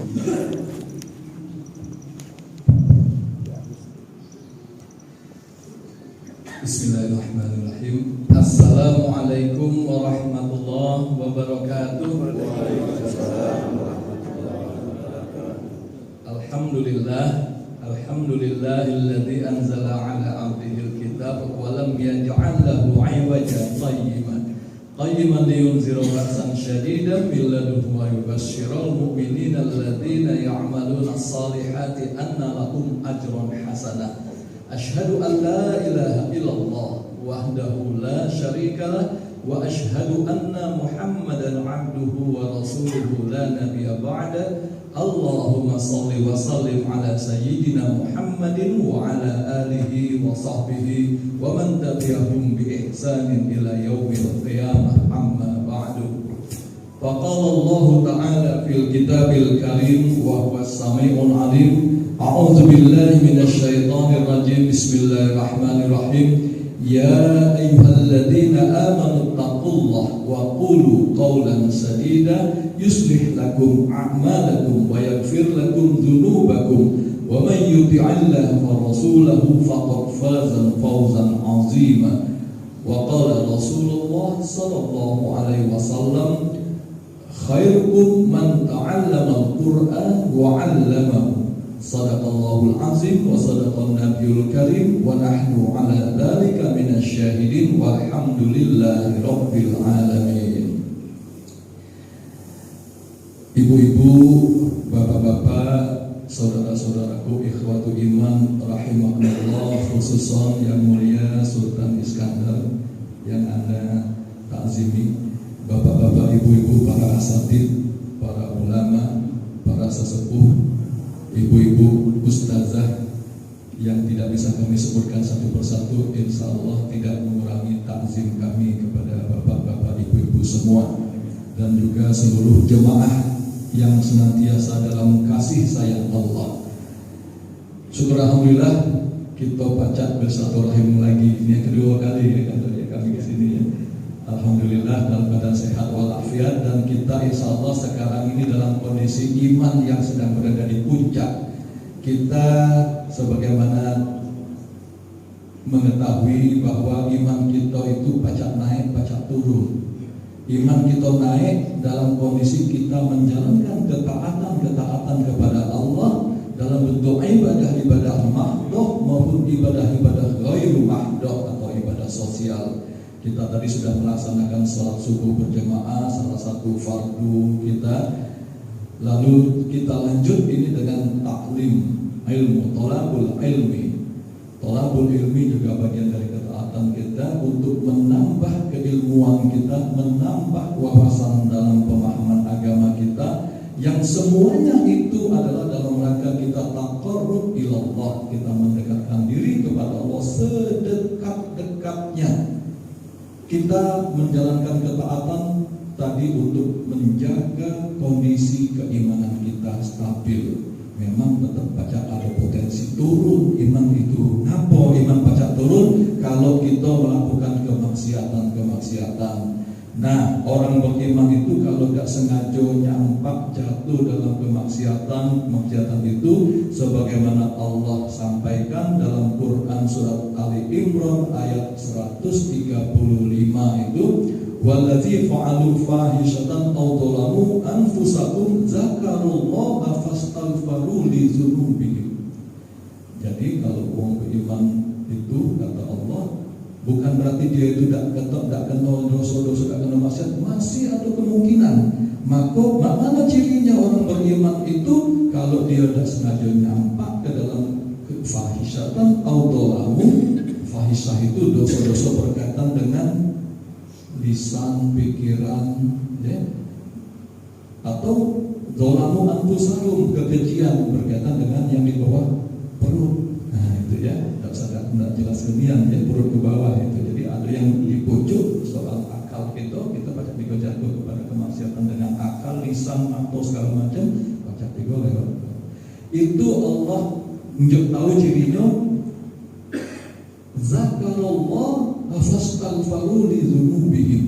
Bismillahirrahmanirrahim. Assalamualaikum warahmatullahi wabarakatuh. Alhamdulillahilladzi anzala ala 'abdihil kitab wa lam yaj'al lahu 'iwajan qayyiman liyunzira ba'san syadidan min ladunhu wa yubashshiral mu'minina alladzina ya'maluna as-salihati anna lahum ajran hasanah. Ashhadu an la ilaha illallah wahdahu la syarika lah wa ashhadu anna Muhammadan 'abduhu wa rasuluhu la nabiyya ba'da. Allahumma shalli wa sallim ala sayyidina Muhammadin wa ala alihi wa sahbihi wa man tabi'ahum bi ihsanin ila yaumil qiyamah, amma ba'du. Faqala Allah ta'ala fil kitabil karim wa huwas sami'ul 'alim. A'udzu billahi minasy syaithanir rajim. Bismillahirrahmanirrahim. Ya ayyuhalladzina amanu taqullaha wa qulu qawlan sadida yuslih lakum a'malakum wa yaghfir lakum dzunubakum wa man yuti'illaha wa rasulahu faqad faza fawzan 'azima. Wa qala Rasulullah sallallahu alaihi wasallam, khairukum man ta'allama al-Qur'an wa 'allamahu. Sadaqallahul azim wa sadaqan nabiyul karim wa nahnu ala dzalika minasyahidin walhamdulillahi rabbil alamin. Ibu-ibu, bapak-bapak, saudara-saudaraku, ikhwatu iman rahimakumullah, khususan yang mulia Sultan Iskandar yang Anda takzimi, bapak-bapak, ibu-ibu, para asatid, para ulama, para sesepuh, ibu-ibu ustazah yang tidak bisa kami sebutkan satu persatu, insya Allah tidak mengurangi takzim kami kepada bapak-bapak, ibu-ibu semua, dan juga seluruh jemaah yang senantiasa dalam kasih sayang Allah. Syukur alhamdulillah kita pacak bersilaturahim lagi. Ini yang kedua kali ya kami ke sini ya. Alhamdulillah dalam keadaan sehat walafiat, dan kita insya Allah sekarang ini dalam kondisi iman yang sedang berada di puncak. Kita sebagaimana mengetahui bahwa iman kita itu pacak naik, pacak turun. Iman kita naik dalam kondisi kita menjalankan ketaatan kepada Allah dalam bentuk ibadah mahdoh maupun ibadah ghairu mahdoh atau ibadah sosial. Kita tadi sudah melaksanakan sholat subuh berjamaah, salah satu fardu kita. Lalu kita lanjut ini dengan taklim ilmu, tolabul ilmi. Tolabul ilmi juga bagian dari ketaatan kita untuk menambah keilmuan kita, menambah wawasan dalam pemahaman agama kita, yang semuanya itu adalah dalam rangka kita taqarrub ilallah, kita mendekatkan diri kepada Allah sedekat-dekatnya. Kita menjalankan ketaatan tadi untuk menjaga kondisi keimanan kita stabil. Memang tetap pacak ada potensi turun iman itu. Kenapa iman pacak turun? Kalau kita melakukan kemaksiatan. Nah, orang beriman itu kalau tidak sengaja nyampak jatuh dalam kemaksiatan itu, sebagaimana Allah sampaikan dalam Quran surat Ali Imran ayat 135 itu, waladzi fa'alu fahishatan aw dhalamu anfusakum zakarullaha fastaghfiru li dzunubihim. Jadi kalau orang beriman itu kata Allah, bukan berarti dia itu tidak kenal dosa-dosa, tidak kenal maksiat, masih ada kemungkinan. Maka mana cirinya orang beriman itu? Kalau dia tidak sengaja nyampak ke dalam fahishatan aw dhalamu. Fahisyah itu dosa-dosa berkaitan dengan lisan, pikiran, ya, atau dhalamu anfusahum, kekejian berkaitan dengan yang di bawah perut. Nah itu ya, tidak jelas kenian ya, perut ke bawah itu. Jadi ada yang di pojok soal akal kita baca tiga jatuh kepada kemaksiatan dengan akal, lisan atau segala macam, baca tiga lewat. Itu Allah menunjuk tahu cirinya. Zakarallah fastaghfiru li dzunubihim.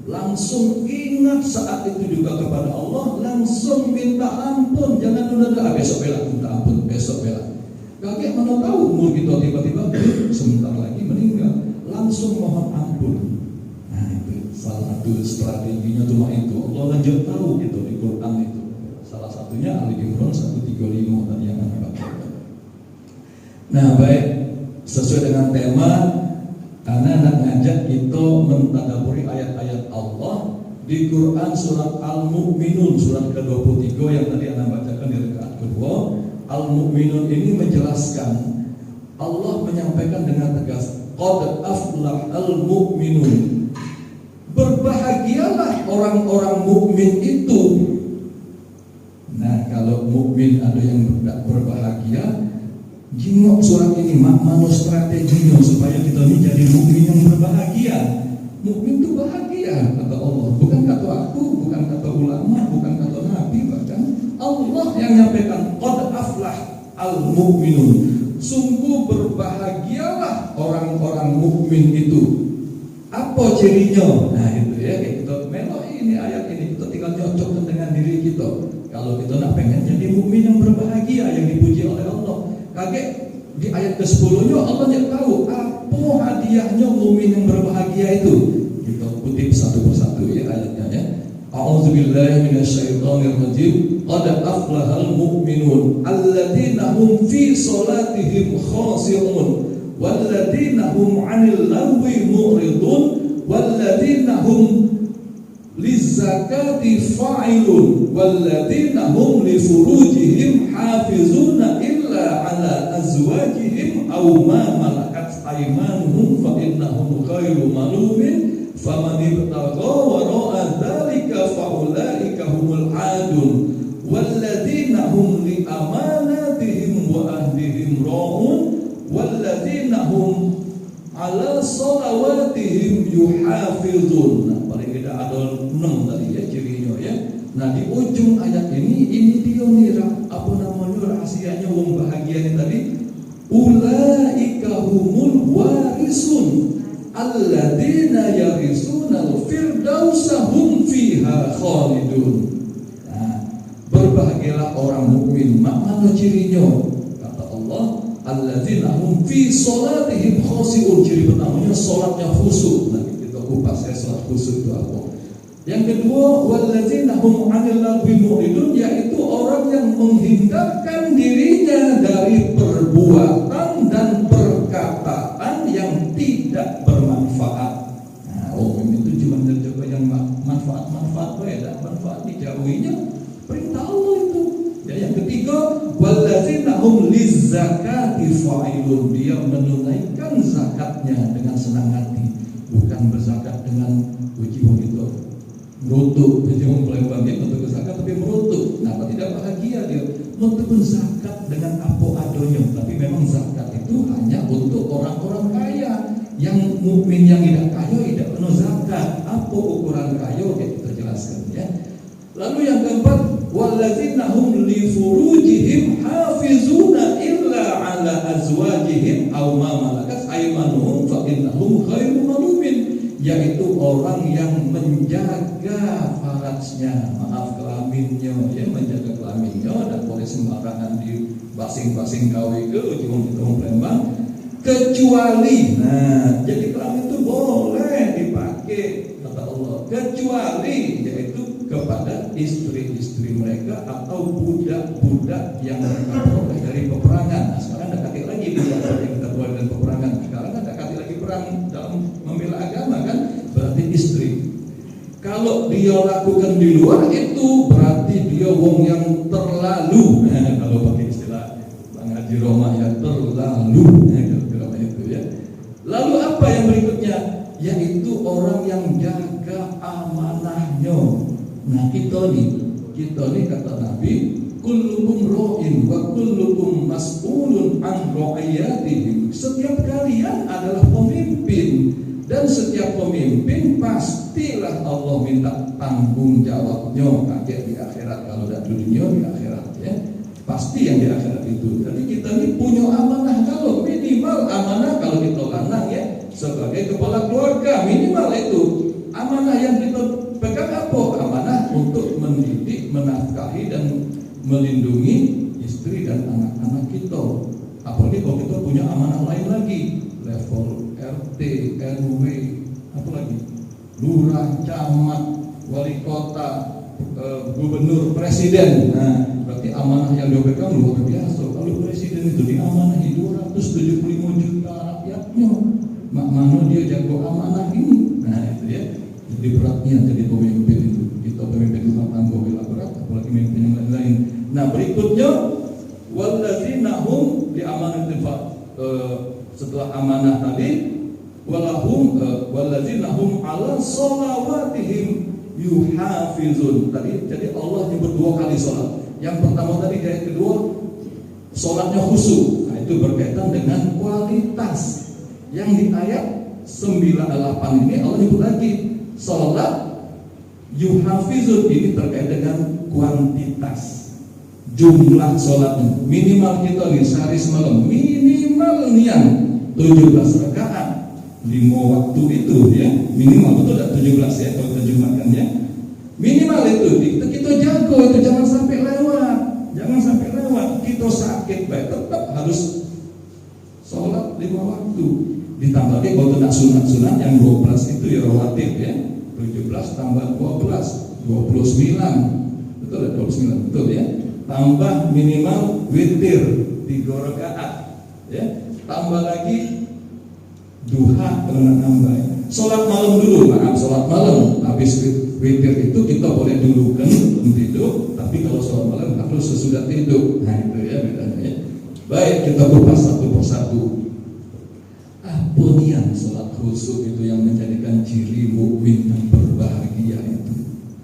langsung ingat saat itu juga kepada Allah, langsung minta ampun, jangan nunda besok bela minta ampun, besok bela. Kakek mana tahu umur kita tiba-tiba sebentar lagi meninggal, langsung mohon ampun. Nah itu salah satu strateginya cuma itu. Allah lanjut tahu gitu di Quran itu. Salah satunya Ali Imran 135 tadi yang kami bacakan. Nah baik, sesuai dengan tema, anak ngajak kita mentadaburi ayat-ayat Allah di Quran surat Al-Mu'minun surat ke-23 yang tadi anak bacakan di rakaat kedua. Al-Mu'minun ini menjelaskan, Allah menyampaikan dengan tegas, qad aflahal mu'minun, berbahagialah orang-orang mukmin itu. Nah kalau mukmin ada yang tidak berbahagia, jingok surat ini makna strateginya supaya kita ini jadi mukmin yang berbahagia. Mukmin itu bahagia kata Allah, bukan kata aku, bukan kata ulama, bukan kata nabi, bahkan Allah yang menyampaikan qad aflah al-mu'minun, sungguh berbahagialah orang-orang mukmin itu. Apa cirinya? Nah itu ya, kayak kita melok ini ayat ini kita tinggal cocokkan dengan diri kita. Kalau kita nak pengen jadi mukmin yang berbahagia yang dipuji oleh Allah, kaget di ayat ke-10-nya Allah tidak tahu apa hadiahnya mukmin yang berbahagia itu. Kita kutip satu persatu ya ayatnya ya. A'udzubillahi minasyaitonirrajim. Qad aflahal mu'minun alladzina hum fi sholatihim khashi'un walladzina hum 'anil lagwi mu'ridun walladzina hum lizzakati fa'ilun walladzina hum li furujihim hafizuna illa 'ala azwajihim aw ma malakat aymanuhum fa innahum ghairu malumin faman ibtagha wara'a dzalika fa ulaika humul 'adun walladzina hum li amanatihim wa ahdihim ra'un walladzina hum 'ala shalawatihim yuhafizun. Nah, paling tidak ada 6 tadi ya cirinya ya. Nah di ujung ayat ini dia nih apa namanya rahasianya wong bahagia ini tadi, ulaika humul warisun alladzina yarisunal firdausa hum fiha khalidun. Nah, berbahagialah orang mukmin. Mana cirinya? Kata Allah, alladzina hum fi sholatihim khashi'un. Ciri pertamanya sholatnya khusyuk. Nah, kita kupas ya sholat khusyuk itu apa. Yang kedua, walladzina hum 'anil lagwi mu'ridun, yaitu orang yang menghindarkan dirinya dari perbuatan dan perkataan yang tidak bermanfaat. Nah, itu cuma terjadi yang manfaat beda, manfaat dijauhinya perintah Allah itu. Ya, yang ketiga, walladzina hum lizzakati fa'ilun, dia menunaikan zakatnya dengan senang hati, bukan berzakat dengan uji itu. Merutuk, jangan pelembang dia untuk zakat tapi merutuk. Nah, tidak bahagia dia meskipun zakat dengan apa adanya, tapi memang zakat itu hanya untuk orang-orang kaya. Yang mukmin yang tidak kaya tidak penuh zakat. Apa ukuran kaya? Kita jelaskan ya. Lalu yang keempat, walladzina hum li furujihim hafizuna illa ala azwajihim aw ma malakat aymanuhum fa innahum ghairu malumin, yaitu orang yang menjaga farajnya, maaf kelaminnya ya, menjaga kelaminnya dan boleh sembarangan di basing-basing KW ke ujung Palembang kecuali, nah jadi kelamin itu boleh dipakai kata Allah, kecuali yaitu kepada istri-istri mereka atau budak-budak yang mereka peroleh dari peperangan. Nah sekarang ada kati lagi budak yang kita peroleh dari peperangan. Sekarang ada kati lagi perang dalam membela agama kan, berarti istri. Kalau dia lakukan di luar itu berarti dia wong yang terlalu. Nah, kalau pakai istilah Bang Haji Roma ya terlalu. Nah, itu ya. Lalu apa yang berikutnya? Yaitu orang yang jaga amanahnya. Nah kita nih kata Nabi, kullukum ra'in wa kullukum mas'ulun an ra'iyatihim. Setiap kalian adalah pemimpin dan setiap pemimpin pastilah Allah minta tanggung jawabnya kakek di akhirat. Kalau tidak di dunia di akhirat ya. Pasti yang di akhirat itu. Jadi kita ini punya amanah, kalau minimal amanah kalau kita lanang ya sebagai kepala keluarga minimal itu Amanah yang kita pegang apa? Amanah untuk mendidik, menafkahi dan melindungi istri dan anak-anak kita. Apalagi kalau kita punya amanah lain lagi, level RT, RW, apa lagi? Lurah, camat, wali kota, gubernur, presiden. Nah, berarti amanah yang dia pegang luar biasa. Kalau presiden itu diamanahi 275 juta rakyatnya, mana dia jago amanah ini? Nah itu ya. Jadi beratnya jadi pemimpin itu. Kita pemimpin rumah tangga bila berat, apalagi pemimpin yang lain-lain. Nah berikutnya, walladzina hum di amanah setelah amanah tadi, walladzina hum ala sholawatihim yuhafizun. Tadi jadi Allah nyebut 2 kali sholat. Yang pertama tadi, yang kedua sholatnya khusyuk. Nah itu berkaitan dengan kualitas. Yang di ayat 98 ini Allah nyebut lagi sholat yuhafizun, ini terkait dengan kuantitas, jumlah sholatnya. Minimal kita nih sehari semalam minimal nian 17 rakaat 5 waktu itu ya, minimal betul tidak 17 ya kalau terjemahkan ya, minimal itu kita jago itu, jangan sampai lewat. Kita sakit baik tetap harus sholat 5 waktu. Ditambah lagi kalau tidak sunat-sunat yang 12 itu ya relatif ya, 17 tambah 12 29, betul ya, 29 betul ya. Tambah minimal witir 3 rakaat ya, tambah lagi duha kalau nak nambah. Sholat malam dulu, sholat malam habis witir itu kita boleh dulukan sebelum tidur, tapi kalau sholat malam harus sesudah tidur. Nah itu ya bedanya ya. Baik, kita kupas satu persatu. Apa niat sholat khusyuk itu yang menjadikan ciri mukmin yang berbahagia itu?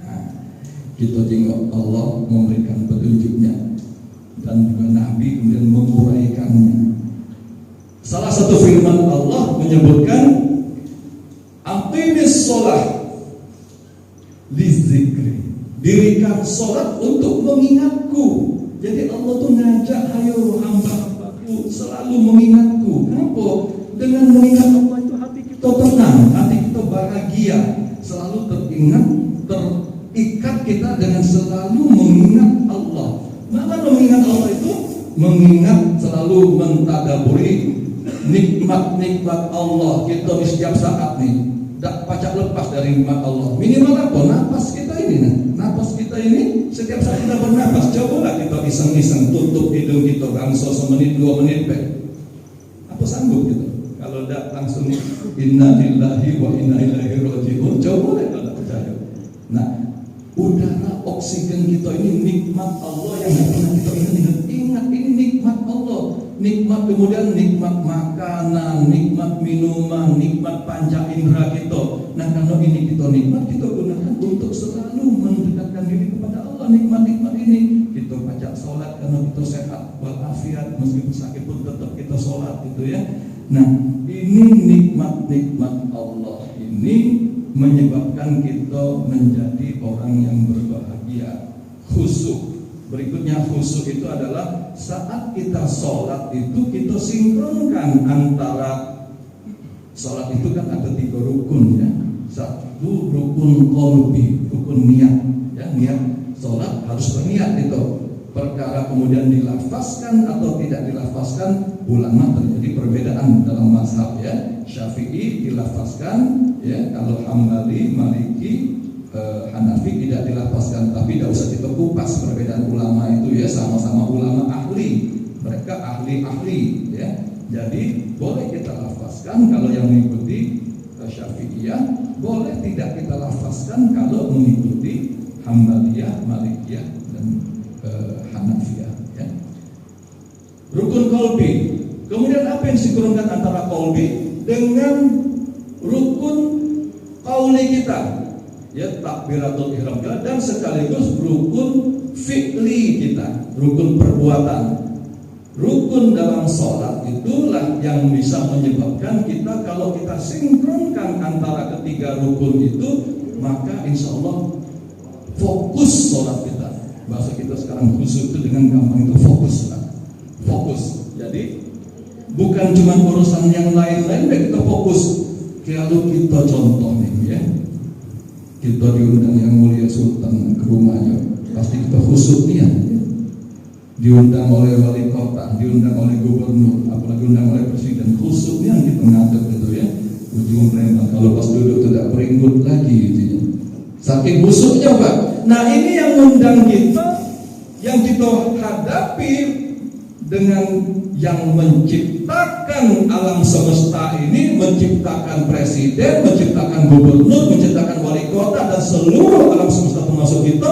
Nah, kita tengok Allah memberikan petunjuknya dan juga Nabi kemudian menguraikannya. Salah satu firman Allah menyebutkan aqimis sholat lizikri, dirikan sholat untuk mengingatku. Jadi Allah tuh ngajak, hayo hamba-hambaku selalu mengingatku. Kenapa? Dengan mengingat Allah itu hati kita tenang, hati kita bahagia, selalu teringat, terikat kita dengan selalu mengingat Allah. Mana mengingat Allah itu? Mengingat, selalu mentadaburi nikmat-nikmat Allah kita di setiap saat nih. Tak pacak lepas dari nikmat Allah. Minimal apa? Napas kita ini. Napas kita ini setiap saat kita bernapas. Cobalah kita iseng-iseng tutup hidung kita bangsa semenit 2 menit baik. Apa sanggup gitu? Kalau tidak langsung inna lillahi wa inna ilaihi raji'un. Cobalah kalau tidak percaya. Nah, udara oksigen kita ini nikmat Allah yang tidak pernah kita ingat. Ini nikmat Allah. Nikmat, kemudian nikmat makanan, nikmat minuman, nikmat panca indera kita. Nah kalau ini kita nikmat, kita gunakan untuk selalu mendekatkan diri kepada Allah. Nikmat-nikmat ini kita baca sholat karena kita sehat walafiat, meskipun sakit pun tetap kita sholat gitu ya. Nah ini nikmat-nikmat Allah ini menyebabkan kita menjadi orang yang berbahagia, khusyuk. Berikutnya khusyuk itu adalah saat kita sholat itu kita sinkronkan antara sholat itu kan ada 3 rukun ya. 1 rukun qalbi, rukun niat ya, niat sholat harus berniat itu. Perkara kemudian dilafazkan atau tidak dilafazkan, ulama terjadi perbedaan dalam mazhab ya. Syafi'i dilafazkan ya, kalau Hambali, Maliki, Hanafi tidak dilafazkan, tapi tidak usah kita kupas perbedaan ulama itu ya, sama-sama ulama ahli, mereka ahli-ahli ya. Jadi boleh kita lafazkan kalau yang mengikuti Syafi'iyah, boleh tidak kita lafazkan kalau mengikuti Hambaliyah, Malikiyah dan Hanafiyah ya. Rukun qalbi. Kemudian apa yang disinkronkan antara qalbi dengan rukun qauli kita? Ya, takbiratul ihram kita, dan sekaligus rukun fi'li kita, rukun perbuatan. Rukun dalam sholat itulah yang bisa menyebabkan kita, kalau kita sinkronkan antara ketiga rukun itu, maka insya Allah fokus sholat kita. Bahasa kita sekarang khusyuk itu dengan gampang itu fokus lah. Fokus. Jadi bukan cuma urusan yang lain-lain, kita fokus. Kalau kita contoh nih ya, kita diundang Yang Mulia Sultan ke rumahnya, pasti kita khusyuk niat. Diundang oleh wali kota, diundang oleh gubernur, apalagi diundang oleh presiden, khusyuk niat kita ngadep gitu ya. Ujung rembang, kalau pas duduk tidak peringut lagi gitu ya. Saking khusyuknya Pak. Nah ini yang undang kita, yang kita hadapi dengan yang menciptakan alam semesta ini, menciptakan presiden, menciptakan gubernur, menciptakan wali kota dan seluruh alam semesta termasuk kita,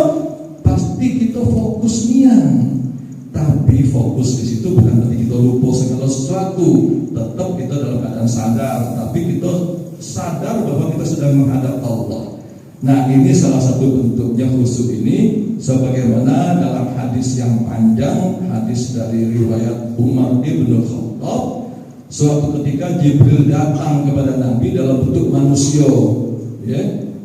pasti kita fokusnya. Tapi fokus di situ bukan berarti kita lupa segala sesuatu. Tetap kita dalam keadaan sadar, tapi kita sadar bahwa kita sedang menghadap Allah. Nah ini salah satu bentuknya khusyuk ini, sebagaimana dalam hadis yang panjang, hadis dari riwayat Umar ibn Khattab, suatu ketika Jibril datang kepada Nabi dalam bentuk manusia. Ya,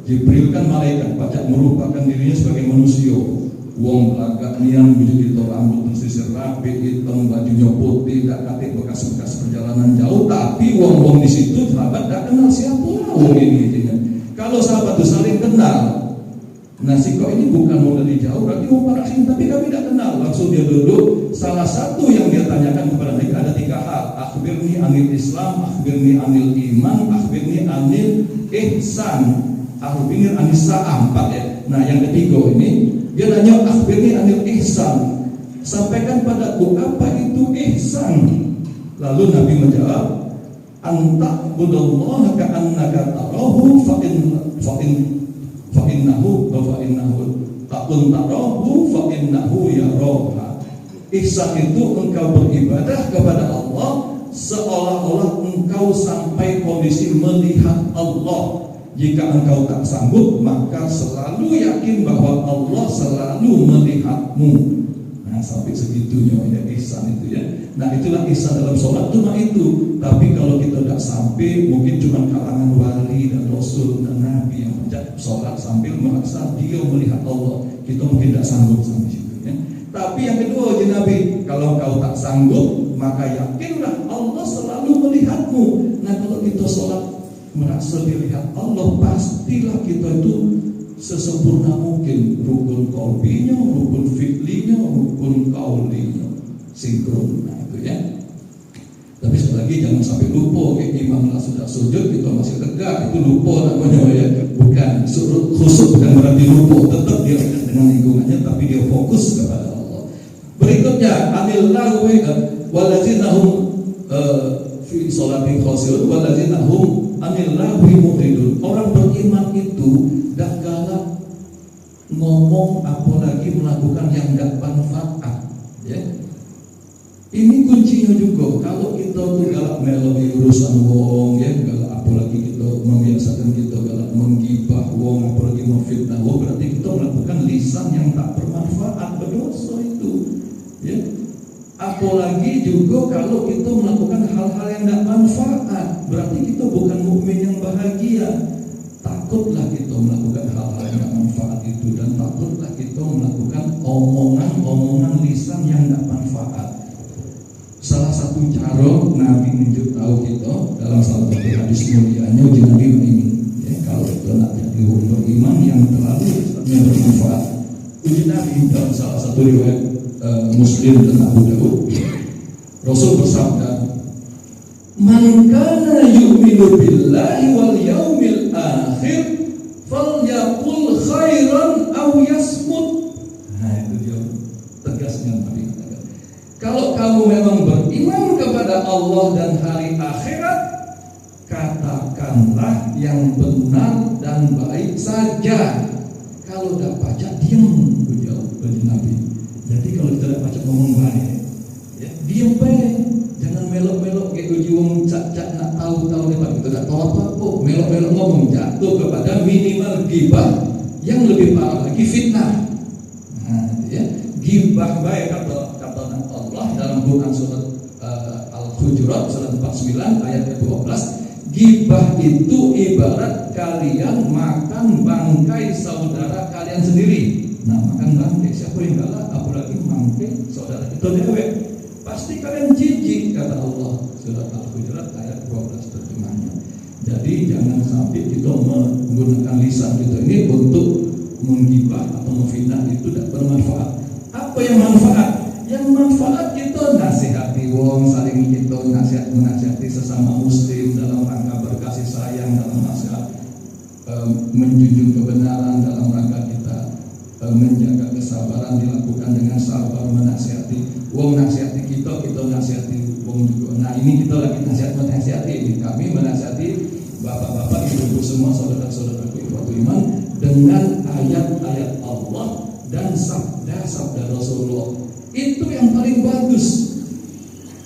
Jibril kan malaikat, pacak merupakan dirinya sebagai manusia. Wong belagak nian begitu, rambut bersisir rapi, hitam, bajunya putih, tak katik bekas-bekas perjalanan jauh. Tapi wong-wong di situ sahabat tak kenal siapa wong ini. Kalau sahabat itu saling kenal, nah si kok ini bukan mau dari jauh, berarti mau parasin, tapi kami tidak kenal. Langsung dia duduk. Salah satu yang dia tanyakan kepada mereka ada 3 hal: akhbirni anil Islam, akhbirni anil iman, akhbirni anil ihsan, akhbirni anil sa'ah. 4 ya. Nah yang ketiga ini dia nanya akhbirni anil ihsan, sampaikan padaku apa itu ihsan. Lalu Nabi menjawab, anta budallaha ka'annaka tarahu fa innahu takun tarahu fa innahu yaraka. Ihsan itu engkau beribadah kepada Allah seolah-olah engkau sampai kondisi melihat Allah. Jika engkau tak sanggup, maka selalu yakin bahwa Allah selalu melihatmu. Nah sampai segitunya ya ihsan itu ya. Nah itulah ihsan dalam sholat, cuma itu. Tapi kalau kita tidak sampai, mungkin cuma kalangan wali dan rasul dan nabi yang mencap sholat sambil merasa dia melihat Allah. Kita mungkin tidak sanggup sampai situ ya. Tapi yang kedua Nabi, kalau kau tak sanggup, maka yakinlah Allah selalu melihatmu. Nah kalau kita sholat merasa dilihat Allah, pastilah kita itu sesempurna mungkin rukun qalbinya, rukun fi'linya, rukun qaulinya sinkron. Nah itu ya. Tapi sekali lagi jangan sampai lupa, imam sudah sujud kita masih tegak, itu lupa namanya ya. Bukan khusyuk, bukan berarti lupa, tetap dia dengan lingkungannya, tapi dia fokus kepada Allah. Berikutnya anillahu walladzina hum fi sholatin khasirun walladzina hum anillahi mu'ridun. Orang beriman itu dak galak ngomong apalagi melakukan yang enggak manfaat ya. Ini kuncinya juga. Kalau kita tuh galak meloi urusan wong ya, galak apalagi kita membiasakan kita galak menggibah wong, apalagi memfitnah wong, berarti kita melakukan lisan yang tak bermanfaat, berdosa itu ya. Apalagi juga kalau kita melakukan hal-hal yang tidak manfaat, berarti kita bukan mukmin yang bahagia. Takutlah kita melakukan hal-hal yang tidak manfaat itu, dan takutlah kita melakukan omongan-omongan lisan yang tidak manfaat. Salah satu cara Nabi menunjuk tahu kita dalam salah satu hadis mulianya uji Nabi ini ya, kalau kita nak jadi orang beriman yang terlalu yang bermanfaat. Uji Nabi dalam salah satu riwayat Muslim dan Abu Dawud, Rasul bersabda, "Man kana yu'minu billahi wal yaumil akhir falyaqul khairan aw yasmut." Nah, itu dia tegasnya Nabi katakan. Kalau kamu memang beriman kepada Allah dan hari akhirat, katakanlah yang benar dan baik saja. Kalau tidak baca, diam, ujar Nabi. Jadi kalau kita tidak baca ngomong baik, ya, diam baik, jangan melok-melok kayak uji wong cak-cak nak tahu-tahu lepas kita tak tahu apa-apa, melok-melok ngomong, jatuh kepada minimal ghibah, yang lebih parah lagi fitnah. Nah, ya, ghibah baik kata Allah dalam Quran surat Al-Hujurat surat 49 ayat 12, ghibah itu ibarat kalian makan bangkai saudara kalian sendiri. Nah, makan bangkai siapa yang galak, apalagi bangkai saudara kita dewek, pasti kalian jijik kata Allah surat Al-Hujurat ayat 12 terjemahnya. Jadi jangan sampai kita menggunakan lisan kita ini untuk menggibah atau memfitnah, itu tidak bermanfaat. Apa yang manfaat? Yang manfaat kita nasihati wong, saling kita menasihati sesama muslim dalam rangka berkasih sayang, dalam nasihat menjunjung kebenaran, dalam rangka kita menjaga kesabaran, dilakukan dengan sabar, menasihati wong, nasihati kita nasihati wong juga. Nah ini kita lagi menasihati ini, kami menasihati bapak-bapak, ibu-ibu semua, saudara-saudaraku ikhwatul iman, dengan ayat-ayat Allah dan sabda-sabda Rasulullah. Itu yang paling bagus,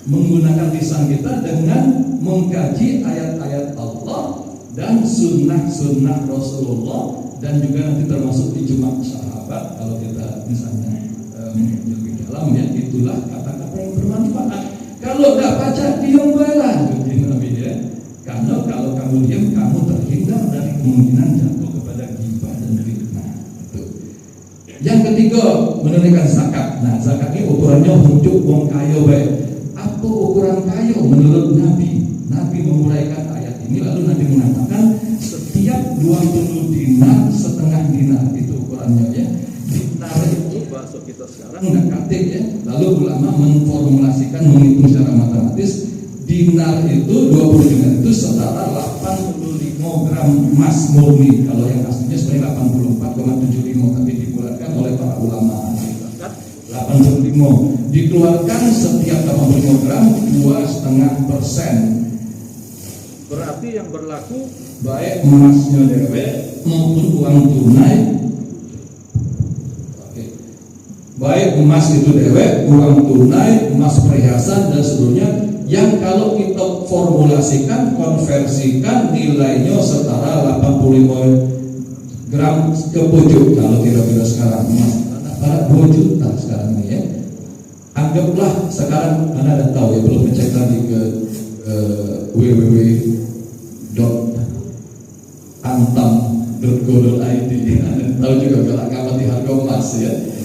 menggunakan lisan kita dengan mengkaji ayat-ayat Allah dan sunnah-sunnah Rasulullah, dan juga nanti termasuk ijma' sahabat. Kalau kita misalnya lebih dalam ya, itulah kata-kata yang bermanfaat. Kalau tidak baca, diam baiklah, ya. Karena kalau kamu diam, kamu terhindar dari kemungkinan jatuh kepada ghibah dan fitnah. Yang ketiga, menunaikan zakat. Nah, zakat ini ukurannya untuk wong kayo baik. Apa ukuran kayo menurut Nabi? Nabi menguraikan ayat ini, lalu Nabi mengatakan setiap 20 dinar setengah dinar, itu ukurannya ya. Dinar itu bahasa kita sekarang nggak katik ya. Lalu ulama memformulasikan, menghitung secara matematis, dinar itu 20 dinar itu setara 85 gram emas murni. Kalau yang aslinya sebenarnya 84,75, tapi dikeluarkan oleh para ulama zakat 85. Dikeluarkan setiap 85 gram 2,5%. Berarti yang berlaku baik emasnya dewe maupun uang tunai. Baik emas itu dewe, uang tunai, emas perhiasan dan seluruhnya, yang kalau kita formulasikan, konversikan nilainya setara 85 gram ke pucuk. Kalau kira-kira sekarang emas para 2 juta sekarang ini ya. Anggaplah sekarang, Anda ada tahu ya, belum ngecek tadi ke www.antam.go.id. Anda tahu juga kalau di harga emas ya.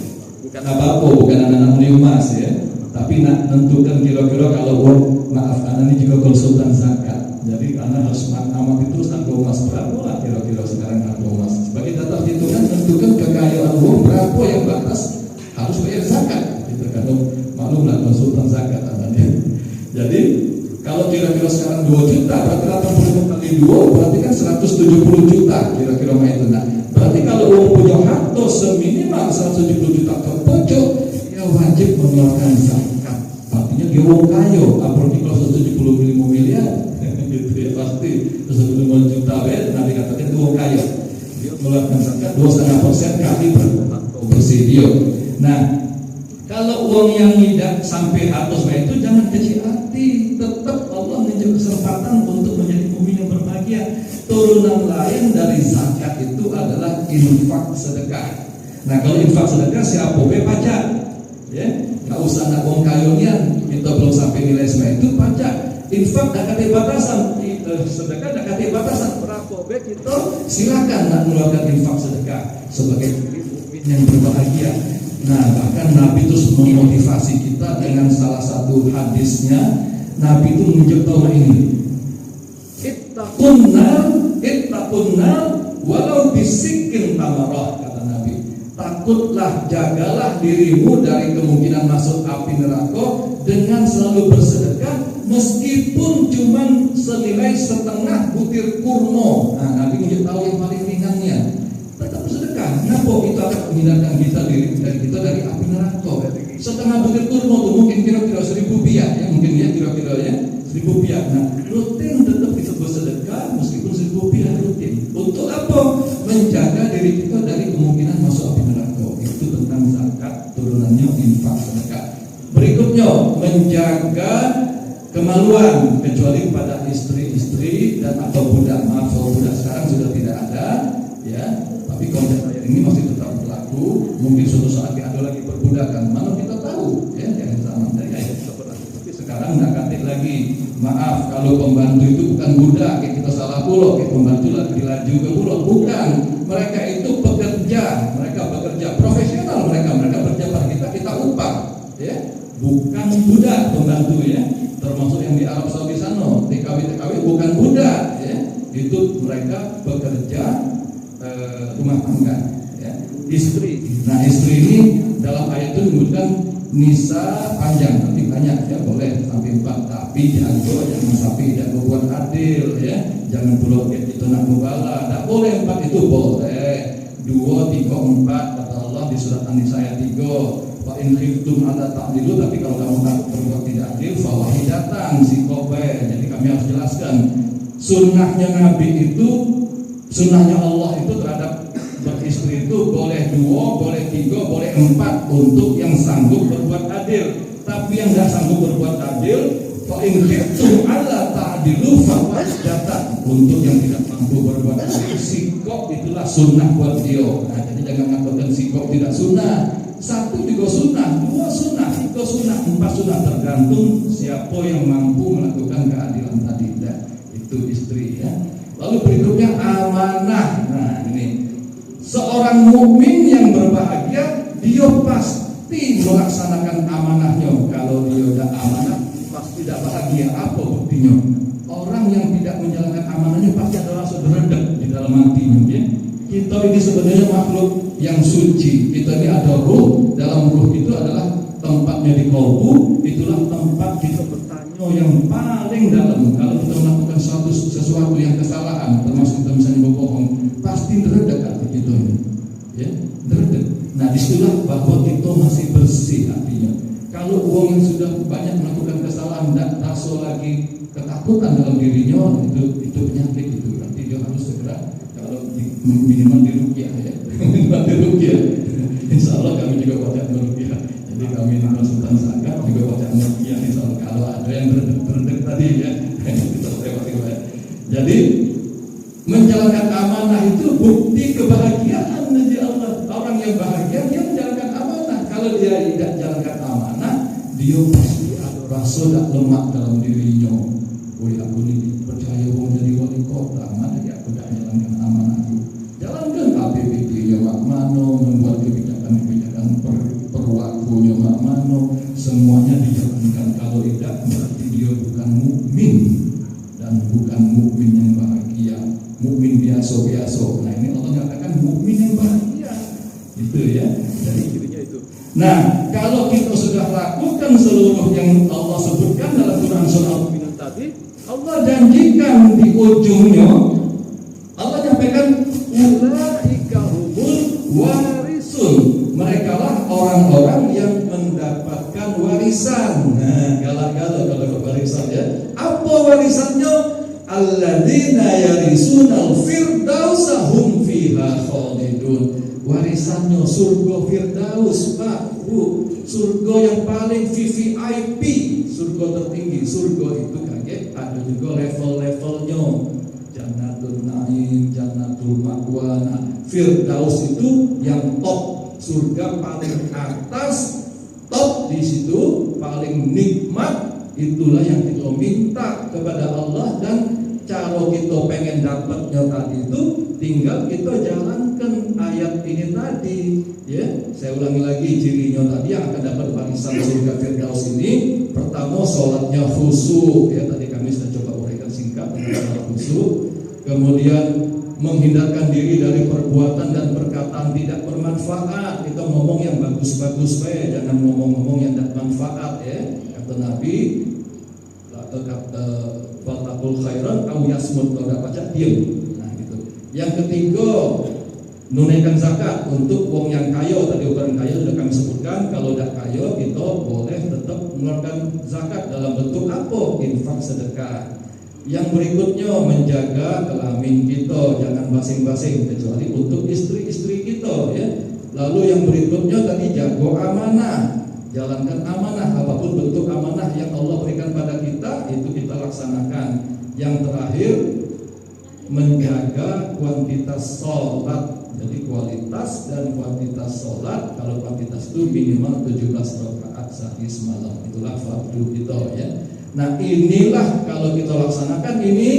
Bukan apa-apa, bukan anak-anak beli emas ya, tapi nak tentukan kira-kira kalau maaf, Anda ini juga konsultan zakat, jadi Anda harus amati terus harga emas berapa lah kira-kira sekarang harga emas. Sebagai data hitungan, tentukan kekayaan uang berapa yang batas harus bayar zakat. Gitu, karena maklumlah konsultan zakat Anda. Jadi kalau kira-kira sekarang 2 juta, berarti 85 kali 2 berarti kan 170 juta kira-kira itu. Nah, berarti kalau uang punya harta seminimal 170 juta ke pojok, ya wajib mengeluarkan zakat. Artinya dia uang kaya, apalagi kalau 175 miliar, gitu ya, pasti 175 juta nanti katakan itu uang kaya. Dia mengeluarkan zakat 2,5% kali bersih dia. Nah, kalau uang yang tidak sampai atas itu jangan kecil hati, tetap Allah menjadi kesempatan untuk menjadi mukmin yang berbahagia. Turunan lain dari zakat itu adalah infak sedekah. Nah, kalau infak sedekah siapa? Pajak, ya. Nggak usah nak uang kayunya, kita belum sampai nilai semua itu pajak. Infak dah kata batasan, sedekah dah kata batasan. Berapa kita silakan nak mengeluarkan infak sedekah sebagai mukmin yang berbahagia. Nah, bahkan Nabi terus memotivasi kita dengan salah satu hadisnya. Nabi itu menunjukkan ini, ittaqunnar walau bisikin tamarah, kata Nabi. Takutlah, jagalah dirimu dari kemungkinan masuk api neraka dengan selalu bersedekah meskipun cuma senilai setengah butir kurma. Nah, Nabi menunjukkan yang paling ringannya, tetap bersedekah. Kenapa kita akan menghindarkan kita dari api neraka? Setengah butir kurma itu mungkin kira-kira 1.000 rupiah ya, mungkin ya kira-kira ya 1.000 rupiah. Nah, rutin tetap kita bersedekah meskipun 1.000 rupiah rutin. Untuk apa? Menjaga diri kita dari kemungkinan masuk api neraka. Itu tentang zakat, turunannya infak sedekah. Berikutnya, menjaga kemaluan, kecuali pada istri-istri dan atau budak. Maaf, kalau budak sekarang sudah tidak ada ya, tapi konsep ayat ini masih tetap berlaku. Mungkin suatu saat ada lagi perbudakan, mana kita tahu ya, jangan zaman dari ayat itu berlaku. Tapi sekarang nggak katik lagi. Maaf, kalau pembantu itu bukan budak, kayak kita salah pulau, kayak pembantu lagi laju ke pulau, bukan. Mereka itu pekerja, mereka bekerja profesional, mereka bekerja pada kita upah ya, bukan budak pembantu ya. Termasuk yang di Arab Saudi sana, TKW bukan budak ya. itu mereka bekerja rumah tangga, ya. Istri. Nah, istri ini dalam ayat itu menyebutkan nisa panjang, tapi banyak, ya, boleh sampai 4, tapi jago jangan sampai tidak berbuat adil, ya. Jangan pula itu nak mubala. Tak boleh 4 itu boleh. 2, 3, 4 kata Allah di surat An-Nisa ayat 3. Fa in khiftum alla ta'dilu, tapi kalau kamu tak berbuat tidak adil fawahidatan si kobe. Jadi kami harus jelaskan sunnahnya Nabi itu, sunnahnya Allah itu terhadap beristri itu boleh 2, boleh 3, boleh 4 untuk yang sanggup berbuat adil. Tapi yang tidak sanggup berbuat adil, fa in khiftum alla ta'dilu fawahidatan, untuk yang tidak mampu berbuat adil. Sikok itulah sunnah buat dia. Nah, jadi jangan mengatakan sikok tidak sunnah. 1 juga sunnah, 2 sunnah, 3 sunnah, 4 sunnah, tergantung siapa yang mampu melakukan keadilan tadi. Ya, itu istri, ya. Lalu berikutnya amanah. Nah, ini seorang mukmin yang berbahagia, dia pasti melaksanakan amanahnya. Kalau dia tidak amanah, pasti tidak bahagia. Apa buktinya? Orang yang tidak menjalankan amanahnya pasti ada rasa deredek di dalam hatinya, ya. Kita ini sebenarnya makhluk yang suci. Kita ini ada ruh. Dalam ruh itu adalah tempatnya di kalbu. Itulah tempat kita bertanya yang paling dalam. Kalau kita melakukan sesuatu yang kesalahan, termasuk kita misalnya berbohong, pasti deredek hati kita ini, ya, deredek. Nah, disitulah bahwa kita masih bersih hatinya. Kalau orang yang sudah banyak melakukan kesalahan, tidak rasa lagi ketakutan dalam dirinya, itu penyakit itu. Nanti dia harus segera, kalau minimal diruqyah, ya. Minimal diruqyah. Insya Allah kami juga baca meruqyah. Jadi kami di konsultan zakat juga baca meruqyah. Insya Allah kalau ada yang terdekat tadi, ya, kita lewati. Jadi menjalankan amanah itu bukti kebahagiaan dari Allah. Orang yang bahagia dia menjalankan amanah. Kalau dia tidak jalankan amanah, dia pasti ada rasa tak lemak dalam dirinya. Woi, aku ini percaya mau jadi wali kota, mana ya aku tak jalankan amanahku. Jalankan APBD-nya mak mano, membuat kebijakan-kebijakan perwakunya mak mano, semuanya dijalankan. Kalau tidak, berarti dia bukan mukmin dan bukan mukmin yang bahagia, mukmin biasa-biasa. Nah, ini Allah katakan mukmin yang bahagia. Itu, ya. Jadi cirinya itu. Nah, kalau kita sudah lakukan seluruh yang Allah sebutkan dalam Quran surah Al-Mu'minun tadi, Allah janjikan di ujungnya, Allah nyampaikan ulaika humul warisun. Mereka lah orang-orang yang mendapatkan warisan. Nah, galak-galak kalau warisan, ya. Apa warisannya? Alladzina yarisunal firdausa hum fiha khalidun. Warisannya surga Firdaus, Pak, Bu. Surga yang paling VVIP, surga tertinggi. Surga itu kaget, ada juga level-levelnya. Jannatul Naim, Jannatul Ma'wa. Nah, Firdaus itu yang top, surga paling atas, top di situ, paling nikmat. Itulah yang kita minta kepada Allah, dan cara kita pengen dapatnya tadi itu tinggal kita jalankan ayat ini tadi, ya. Saya ulangi lagi cirinya tadi yang akan dapat warisan surga Firdaus ini. Pertama, sholatnya khusyuk, ya. Tadi kami sudah coba uraikan singkat tentang sholat khusyuk. Kemudian menghindarkan diri dari perbuatan dan perkataan tidak bermanfaat. Kita ngomong yang bagus-bagus, jangan ngomong-ngomong yang tidak bermanfaat, ya. Kata Nabi, fatakul khairan au yasmut, kalau tidak baca diam. Nah, gitu. Yang ketiga, menunaikan zakat untuk wong yang kaya. Tadi ukuran kaya sudah kami sebutkan. Kalau tidak kaya, kita boleh tetap mengeluarkan zakat dalam bentuk apa? Infak, sedekah. Yang berikutnya, menjaga kelamin kita, jangan basing-basing, kecuali untuk istri-istri kita, ya. Lalu yang berikutnya tadi, jago amanah, jalankan amanah, apapun bentuk amanah yang Allah berikan pada kita, itu kita laksanakan. Yang terakhir, menjaga kuantitas sholat. Jadi kualitas dan kuantitas sholat. Kalau kuantitas itu minimal 17 rakaat sehari semalam. Itulah fardu kita, ya. Nah, inilah kalau kita laksanakan ini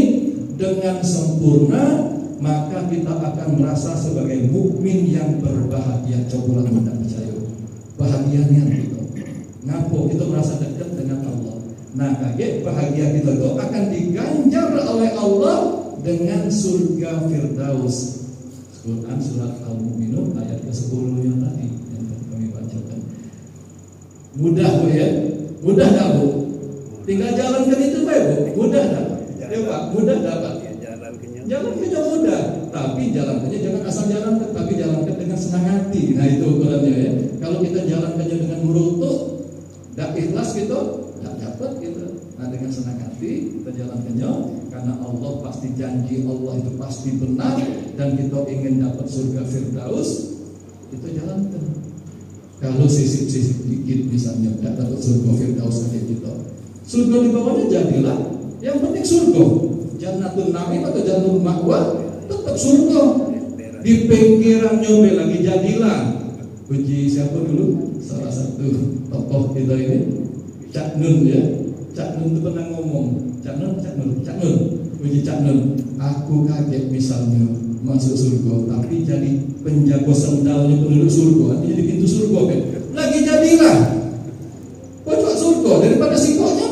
dengan sempurna, maka kita akan merasa sebagai mukmin yang berbahagia. Coba kita percaya bahagianya kita. Ngapo kita merasa dekat dengan Allah. Nah, kaget bahagia kita itu akan diganjar oleh Allah dengan surga Firdaus. Quran surat Al-Mu'minun ayat ke-10 yang tadi yang kami bacakan. Mudah Bu ya? Mudah tak Bu? Tinggal jalankan itu baik Bu. Mudah tak? Ya Pak, mudah tak Pak? Jalankannya mudah, tapi jalankannya jangan asal jalankan, tapi jalankan dengan senang hati. Nah itu ukurannya ya. Kalau kita jalankannya dengan merutuk, tidak ikhlas gitu, tidak dapat gitu. Nah dengan senang hati kita jalankannya, karena Allah pasti janji, Allah itu pasti benar, dan kita ingin dapat surga Firdaus, kita jalankan. Kalau sisip-sisip dikit misalnya tidak dapat surga Firdaus saja kita, surga di bawahnya jadilah. Yang penting surga. Jannatul Na'im atau Jannatul Ma'wa tetap surga. Di pinggiran nyobe lagi jadilah. Puji siapa dulu? Salah satu tokoh kita ini, Cak Nun ya. Cak Nun itu pernah ngomong, Cak Nun. Puji Cak Nun. Aku kaget misalnya masuk surga, tapi jadi penjaga sendalnya penduduk surga, artinya di pintu surga kan. Lagi jadilah pojok surga daripada sikoknya.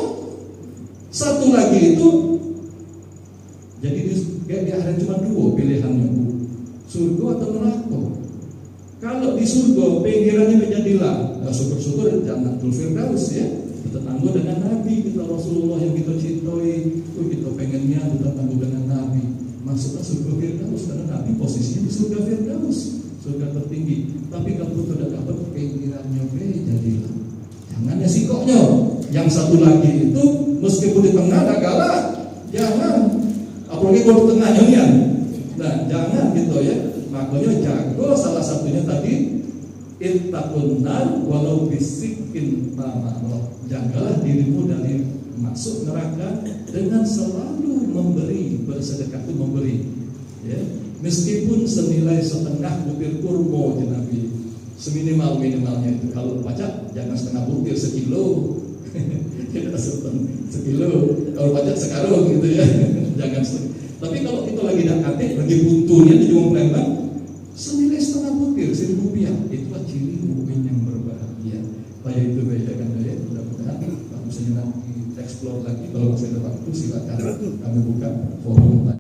Satu lagi itu. Jadi di akhirat cuma dua pilihannya Bu, surga atau neraka. Kalau di surga pinggirannya menjadilah, nah, syukur-syukur Jannatul Firdaus ya. Kita tangguh dengan Nabi kita, Rasulullah yang kita cintai. Kita pengennya kita tangguh dengan Nabi. Masuklah surga Firdaus karena Nabi posisinya di surga Firdaus, surga tertinggi. Tapi kalau tidak dapat pinggirannya jadilah. Jangan ya sikoknya. Yang satu lagi itu meskipun di tengah ada galak, jangan. Apalagi kalau di tengahnya ya. Nah, jangan gitu ya. Makanya jago salah satunya tadi ittaqun nar walau bisikin tamaro. Jagalah dirimu dari masuk neraka dengan selalu memberi, bersedekah itu memberi. Ya, meskipun senilai setengah butir kurma Nabi. Seminimal-minimalnya itu. Kalau pajak jangan setengah butir, sekilo. Tidak sekilo. Kalau pajak sekarung gitu ya. Jangan setengah. Tapi kalau kita lagi dakatik, lagi buntunya di Jumong Palembang, senilai setengah butir, Rp1.000. Itulah ciri mukmin yang berbahagia. Supaya itu beda kan ya. Mudah-mudahan kalau misalnya nanti explore lagi, kalau masih ada waktu silakan kami buka forum.